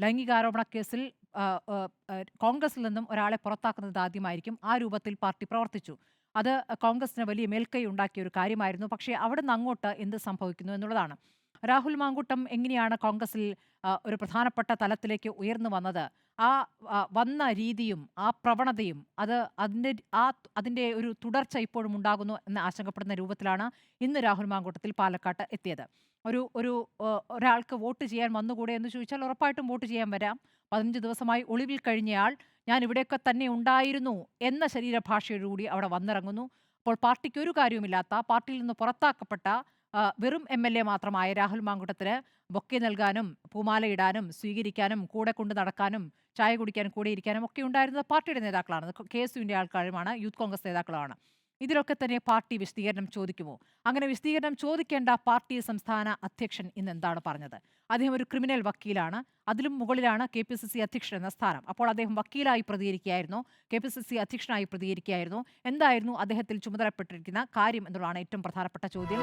ലൈംഗികാരോപണ കേസിൽ കോൺഗ്രസിൽ നിന്നും ഒരാളെ പുറത്താക്കുന്നത് ആദ്യമായിരിക്കും. ആ രൂപത്തിൽ പാർട്ടി പ്രവർത്തിച്ചു. അത് കോൺഗ്രസിന് വലിയ മേൽക്കൈ ഉണ്ടാക്കിയ ഒരു കാര്യമായിരുന്നു. പക്ഷേ അവിടുന്ന് അങ്ങോട്ട് എന്ത് സംഭവിക്കുന്നു എന്നുള്ളതാണ്. രാഹുൽ മാങ്കൂട്ടം എങ്ങനെയാണ് കോൺഗ്രസിൽ ഒരു പ്രധാനപ്പെട്ട തലത്തിലേക്ക് ഉയർന്നു വന്നത്? ആ വന്ന രീതിയും ആ പ്രവണതയും അതിന്റെ ഒരു തുടർച്ച ഇപ്പോഴും ഉണ്ടാകുന്നു എന്ന് ആശങ്കപ്പെടുന്ന രൂപത്തിലാണ് ഇന്ന് രാഹുൽ മാങ്കൂട്ടത്തിൽ പാലക്കാട്ട് എത്തിയത്. ഒരു ഒരു ഒരാൾക്ക് വോട്ട് ചെയ്യാൻ വന്നുകൂടെ എന്ന് ചോദിച്ചാൽ ഉറപ്പായിട്ടും വോട്ട് ചെയ്യാൻ വരാം. 15 ദിവസമായി ഒളിവിൽ കഴിഞ്ഞയാൾ ഞാൻ ഇവിടെയൊക്കെ തന്നെ ഉണ്ടായിരുന്നു എന്ന ശരീരഭാഷയോടുകൂടി അവിടെ വന്നിറങ്ങുന്നു. അപ്പോൾ പാർട്ടിക്ക് ഒരു കാര്യവുമില്ലാത്ത, പാർട്ടിയിൽ നിന്ന് പുറത്താക്കപ്പെട്ട വെറും എം.എൽ.എ മാത്രമായ രാഹുൽ മാങ്കൂട്ടത്തിന് ബൊക്കെ നൽകാനും പൂമാലയിടാനും സ്വീകരിക്കാനും കൂടെ കൊണ്ട് നടക്കാനും ചായ കുടിക്കാനും കൂടെ ഇരിക്കാനും ഒക്കെ ഉണ്ടായിരുന്നത് പാർട്ടിയുടെ നേതാക്കളാണ്. കെ.എസ്.യുവിന്റെ ആൾക്കാരുമാണ്, യൂത്ത് കോൺഗ്രസ് നേതാക്കളുമാണ്. ഇതിലൊക്കെ തന്നെ പാർട്ടി വിശദീകരണം ചോദിക്കുമോ? അങ്ങനെ വിശദീകരണം ചോദിക്കേണ്ട പാർട്ടി സംസ്ഥാന അധ്യക്ഷൻ ഇന്ന് എന്താണ് പറഞ്ഞത്? അദ്ദേഹം ഒരു ക്രിമിനൽ വക്കീലാണ്. അതിലും മുകളിലാണ് കെ.പി.സി.സി അധ്യക്ഷൻ എന്ന സ്ഥാനം. അപ്പോൾ അദ്ദേഹം വക്കീലായി പ്രതികരിക്കുകയായിരുന്നു, കെ.പി.സി.സി അധ്യക്ഷനായി പ്രതികരിക്കുകയായിരുന്നു. എന്തായിരുന്നു അദ്ദേഹത്തിൽ ചുമതലപ്പെട്ടിരിക്കുന്ന കാര്യം എന്നുള്ളതാണ് ഏറ്റവും പ്രധാനപ്പെട്ട ചോദ്യം.